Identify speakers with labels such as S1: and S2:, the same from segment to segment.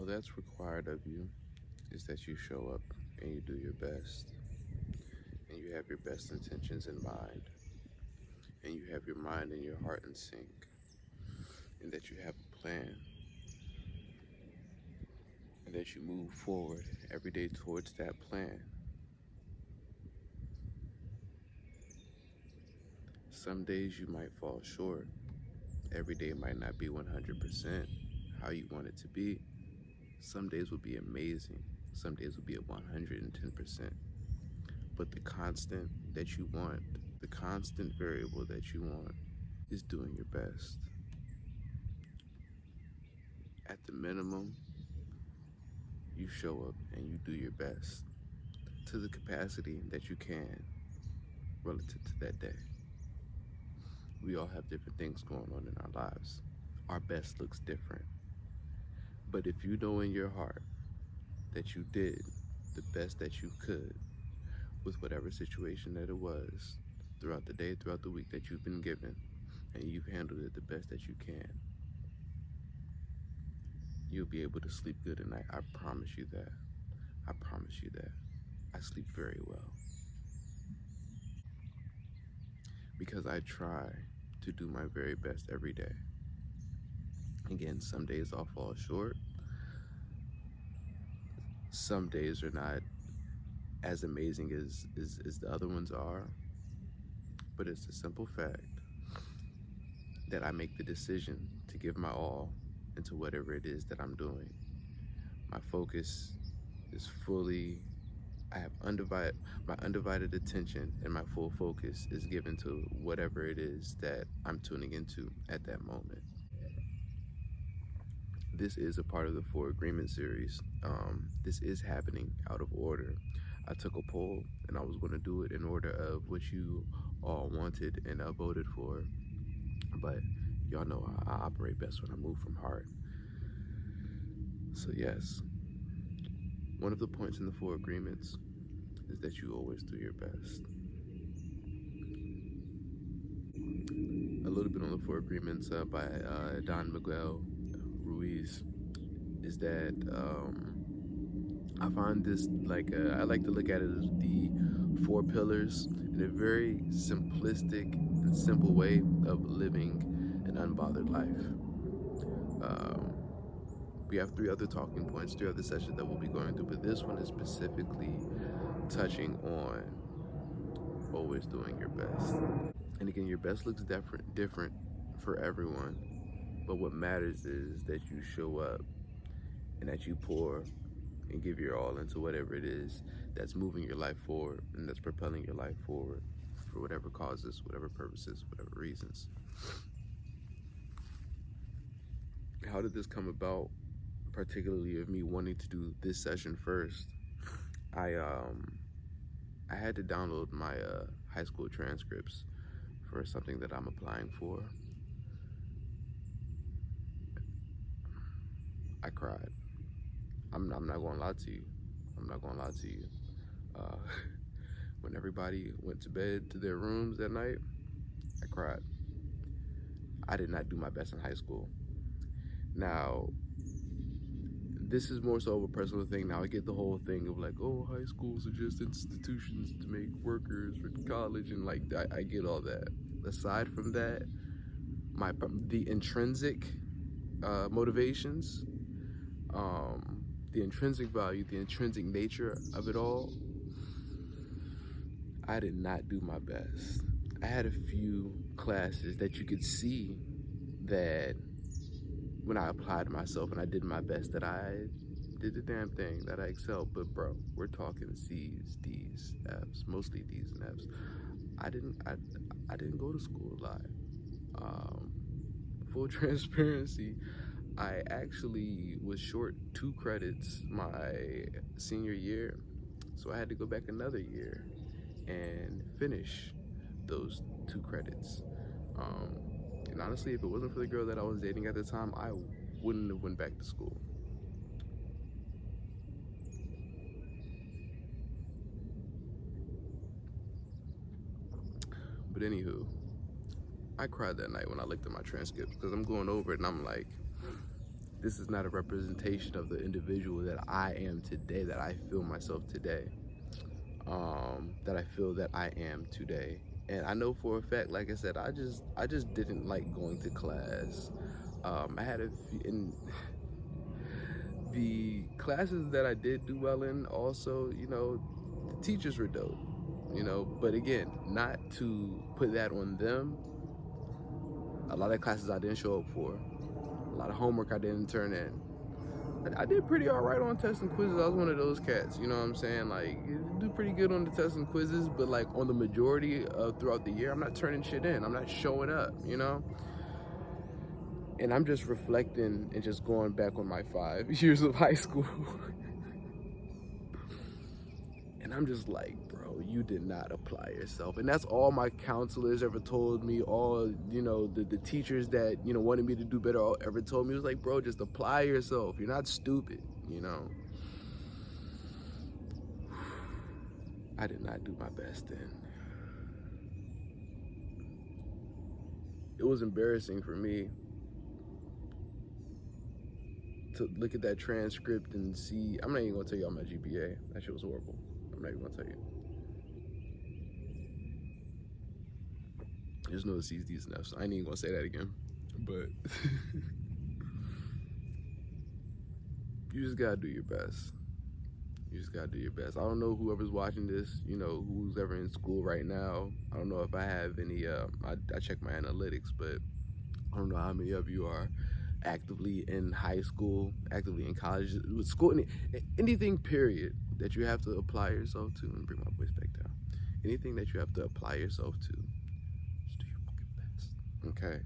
S1: All that's required of you is that you show up and you do your best, and you have your best intentions in mind, and you have your mind and your heart in sync, and that you have a plan, and that you move forward every day towards that plan. Some days you might fall short. Every day might not be 100% how you want it to be. Some days will be amazing. Some days will be at 110%. But the constant that you want, the constant variable that you want, is doing your best. At the minimum, you show up and you do your best to the capacity that you can relative to that day. We all have different things going on in our lives. Our best looks different. But if you know in your heart that you did the best that you could with whatever situation that it was throughout the day, throughout the week that you've been given, and you've handled it the best that you can, you'll be able to sleep good at night. I promise you that. I promise you that. I sleep very well because I try to do my very best every day. Again, some days I'll fall short. Some days are not as amazing as the other ones are, but it's a simple fact that I make the decision to give my all into whatever it is that I'm doing. My focus is fully, I have my undivided attention, and my full focus is given to whatever it is that I'm tuning into at that moment. This is a part of the 4 Agreement series. This is happening out of order. I took a poll and I was going to do it in order of what you all wanted and voted for. But y'all know I operate best when I move from heart. So yes, one of the points in the 4 Agreements is that you always do your best. A little bit on the 4 Agreements by Don Miguel Ruiz is that I find this I like to look at it as the 4 pillars in a very simplistic and simple way of living an unbothered life. We have 3 other talking points, 3 other sessions that we'll be going through, but this one is specifically touching on always doing your best. And again, your best looks different for everyone, but what matters is that you show up and that you pour and give your all into whatever it is that's moving your life forward and that's propelling your life forward for whatever causes, whatever purposes, whatever reasons. How did this come about, particularly of me wanting to do this session first? I had to download my high school transcripts for something that I'm applying for. I cried. I'm not gonna lie to you. I'm not gonna lie to you. When everybody went to bed to their rooms that night, I cried. I did not do my best in high school. Now, this is more so of a personal thing. Now, I get the whole thing of like, oh, high schools are just institutions to make workers for college, and like, I get all that. Aside from that, the intrinsic motivations, the intrinsic value, the intrinsic nature of it all, I did not do my best. I had a few classes that you could see that when I applied myself and I did my best, that I did the damn thing, that I excelled. But bro, we're talking C's, D's, F's, mostly D's and F's. I didn't go to school a lot. Full transparency, I actually was short 2 credits my senior year, so I had to go back another year and finish those 2 credits. And honestly, if it wasn't for the girl that I was dating at the time, I wouldn't have went back to school. But anywho, I cried that night when I looked at my transcripts because I'm going over it and I'm like, this is not a representation of the individual that I am today, that I feel myself today, that I feel that I am today. And I know for a fact, like I said, I just didn't like going to class. I had in the classes that I did do well in, also, the teachers were dope, but again, not to put that on them. A lot of classes I didn't show up for, a lot of homework I didn't turn in. I did pretty all right on tests and quizzes. I was one of those cats, you know what I'm saying? Like, you do pretty good on the tests and quizzes, but like on the majority of throughout the year, I'm not turning shit in. I'm not showing up, And I'm just reflecting and just going back on my 5 years of high school. And I'm just like, bro, you did not apply yourself. And that's all my counselors ever told me. All, the teachers that, wanted me to do better ever told me. It was like, bro, just apply yourself. You're not stupid, I did not do my best then. It was embarrassing for me to look at that transcript and see. I'm not even gonna tell you all my GPA. That shit was horrible. I'm not even gonna tell you. There's no C's, D's, and F's. So I ain't even gonna say that again. But you just gotta do your best. You just gotta do your best. I don't know whoever's watching this, who's ever in school right now. I don't know if I have any, I check my analytics, but I don't know how many of you are actively in high school, actively in college, with school, anything period that you have to apply yourself to. Let me bring my voice back down. Anything that you have to apply yourself to, just do your fucking best, okay?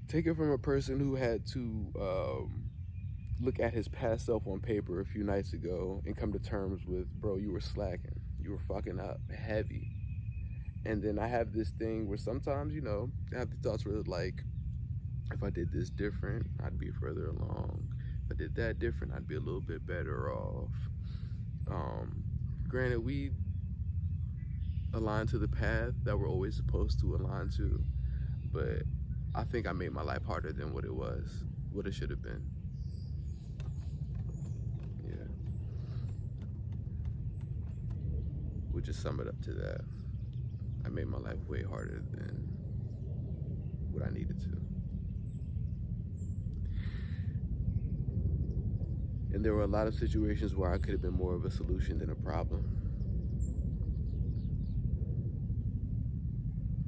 S1: Take it from a person who had to look at his past self on paper a few nights ago and come to terms with, bro, you were slacking. You were fucking up heavy. And then I have this thing where sometimes, I have the thoughts where like, if I did this different, I'd be further along. If I did that different, I'd be a little bit better off. Granted, we align to the path that we're always supposed to align to, but I think I made my life harder than what it should have been. Yeah. We'll just sum it up to that. I made my life way harder than what I needed to. And there were a lot of situations where I could have been more of a solution than a problem.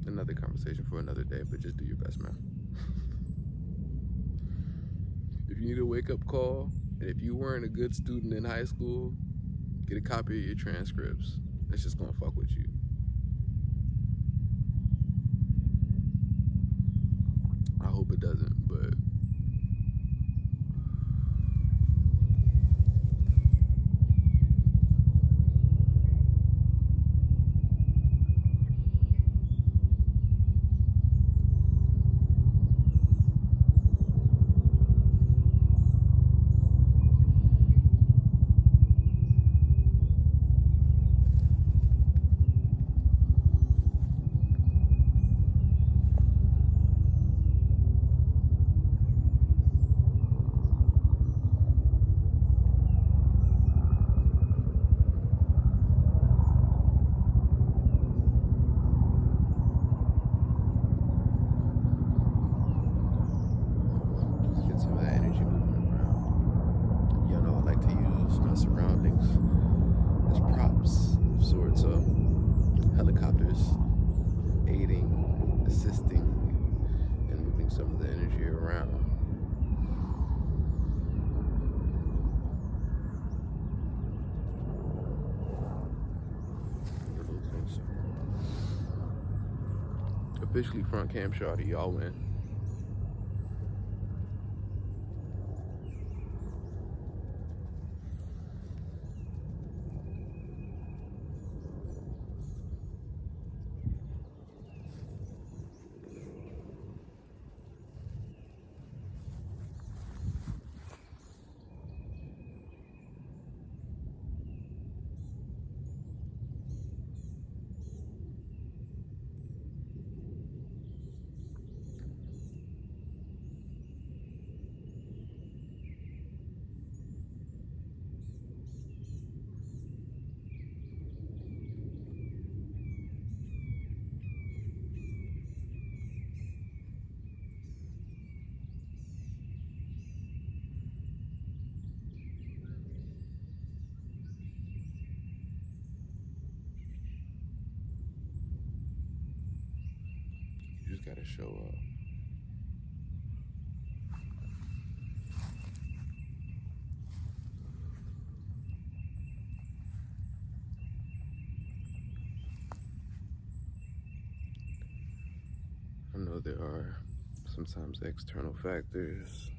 S1: Another conversation for another day, but just do your best, man. If you need a wake-up call, and if you weren't a good student in high school, get a copy of your transcripts. That's just gonna fuck with you. I hope it doesn't, but surroundings as props of sorts. So helicopters aiding, assisting, and moving some of the energy around. A little closer. Officially front cam shawty, y'all win. to show up. I know there are sometimes external factors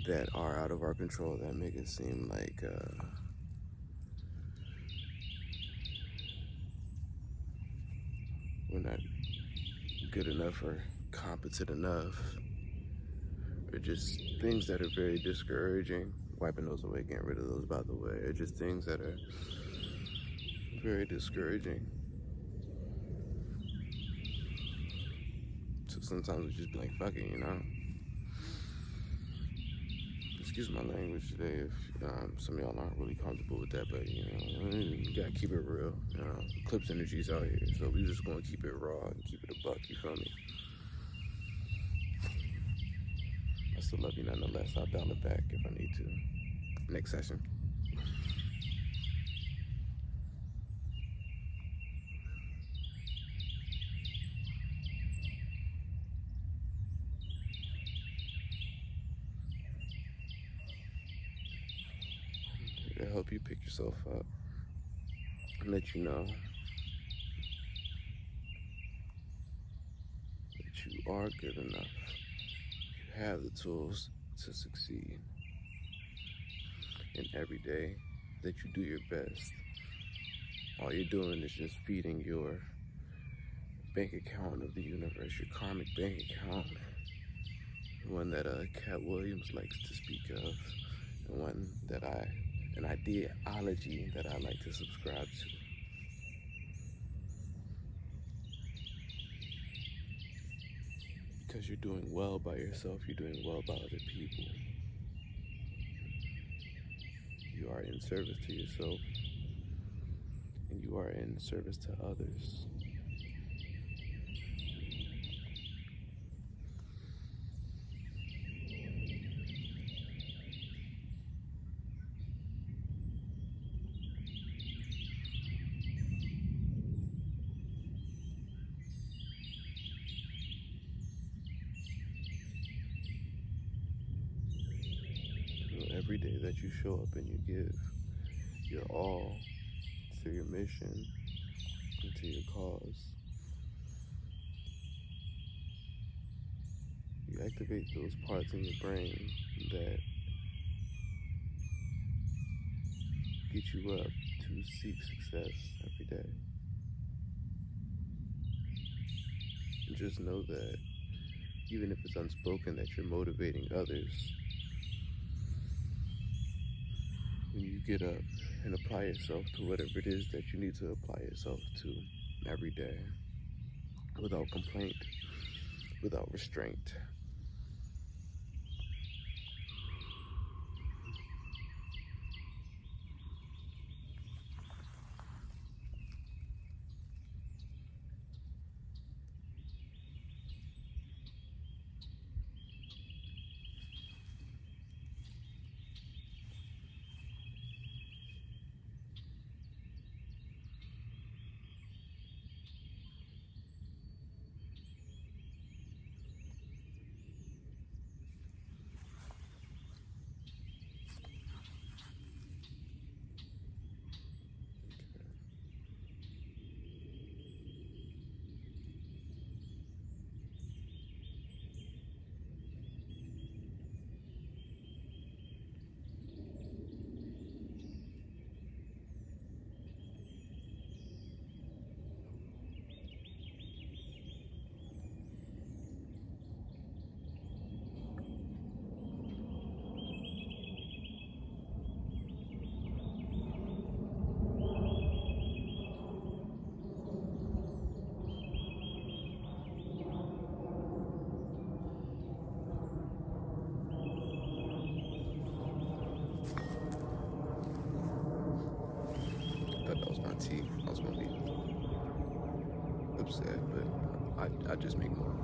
S1: that are out of our control that make it seem like we're not good enough or competent enough, or just things that are very discouraging. Wiping those away, getting rid of those, by the way, are just things that are very discouraging. So sometimes we just be like, fuck it, Excuse my language today if some of y'all aren't really comfortable with that, but you gotta keep it real. Eclipse energy's out here, so we just gonna keep it raw and keep it a buck, you feel me? I still love you nonetheless. I'll dial it back if I need to. Next session. To help you pick yourself up and let you know that you are good enough. You have the tools to succeed. And every day that you do your best, all you're doing is just feeding your bank account of the universe, your karmic bank account, one that Cat Williams likes to speak of, and one that an ideology that I like to subscribe to. Because you're doing well by yourself, you're doing well by other people. You are in service to yourself, and you are in service to others. Every day that you show up and you give your all to your mission and to your cause, you activate those parts in your brain that get you up to seek success every day. And just know that even if it's unspoken, that you're motivating others. When you get up and apply yourself to whatever it is that you need to apply yourself to every day, without complaint, without restraint. Thought that was my teeth. I was gonna be upset, but I just make more.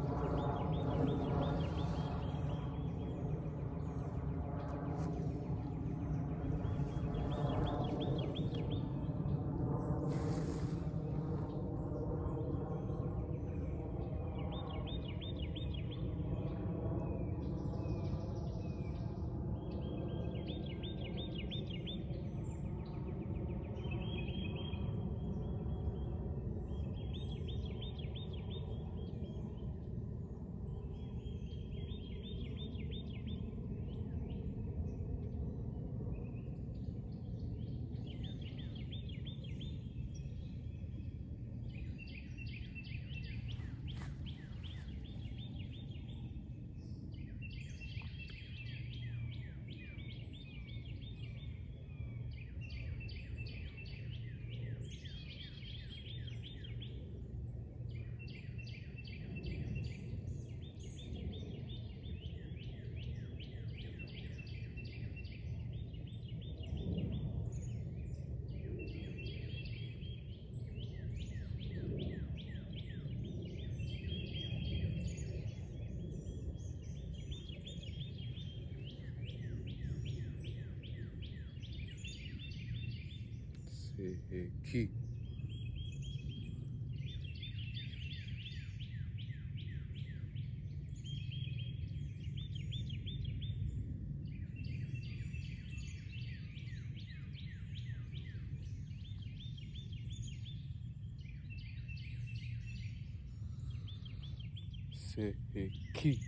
S1: Reiki. Reiki.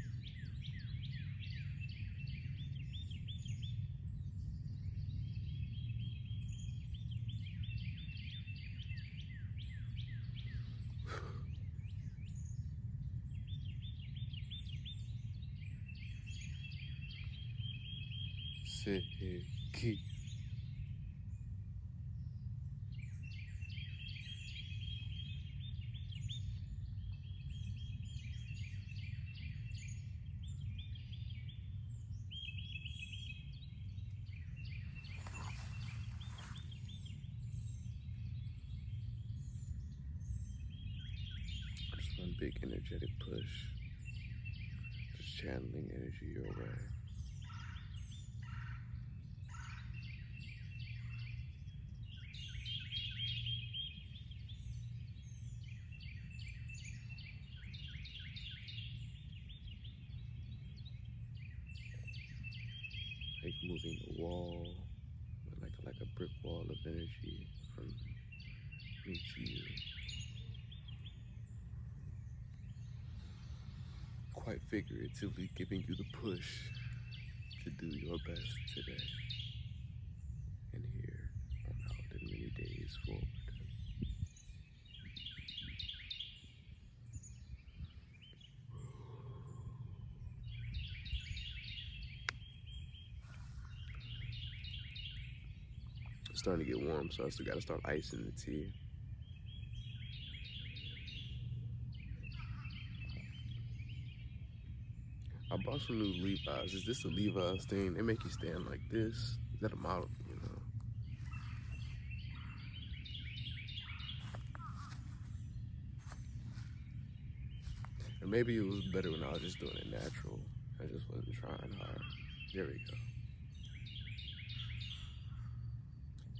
S1: Reiki. Just one big energetic push. Just channeling energy your way. Like moving a wall, like a brick wall of energy from me to you. Quite figuratively giving you the push to do your best today and here on out in many days forward. It's starting to get warm, so I still gotta start icing the tea. I bought some new Levi's. Is this a Levi's thing? They make you stand like this. Is that a model, you know? And maybe it was better when I was just doing it natural. I just wasn't trying hard. There we go.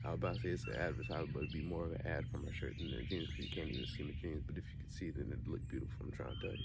S1: I was about to say it's an advertisement, but it'd be more of an ad for my shirt than the jeans because you can't even see my jeans. But if you could see, then it'd look beautiful. I'm trying to tell you.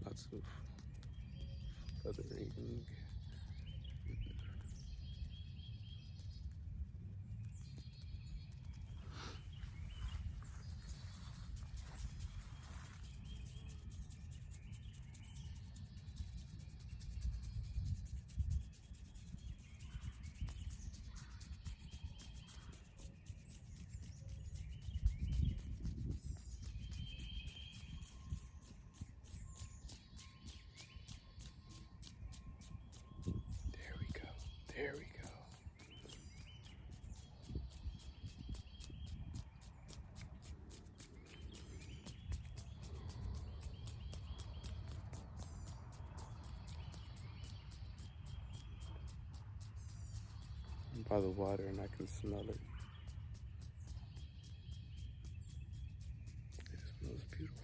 S1: Lots of feathering. There we go. There we go. I'm by the water and I can smell it. It smells beautiful.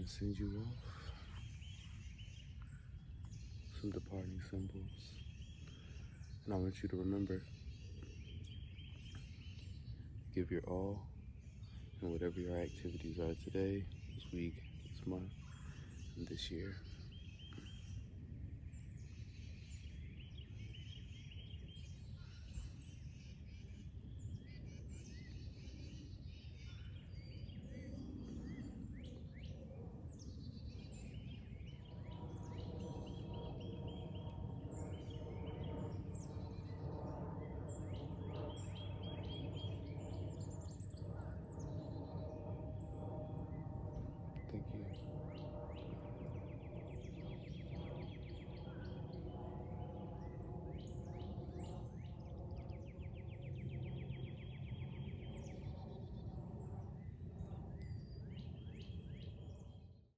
S1: send you off some departing symbols. And I want you to remember, give your all in whatever your activities are today, this week, this month, and this year.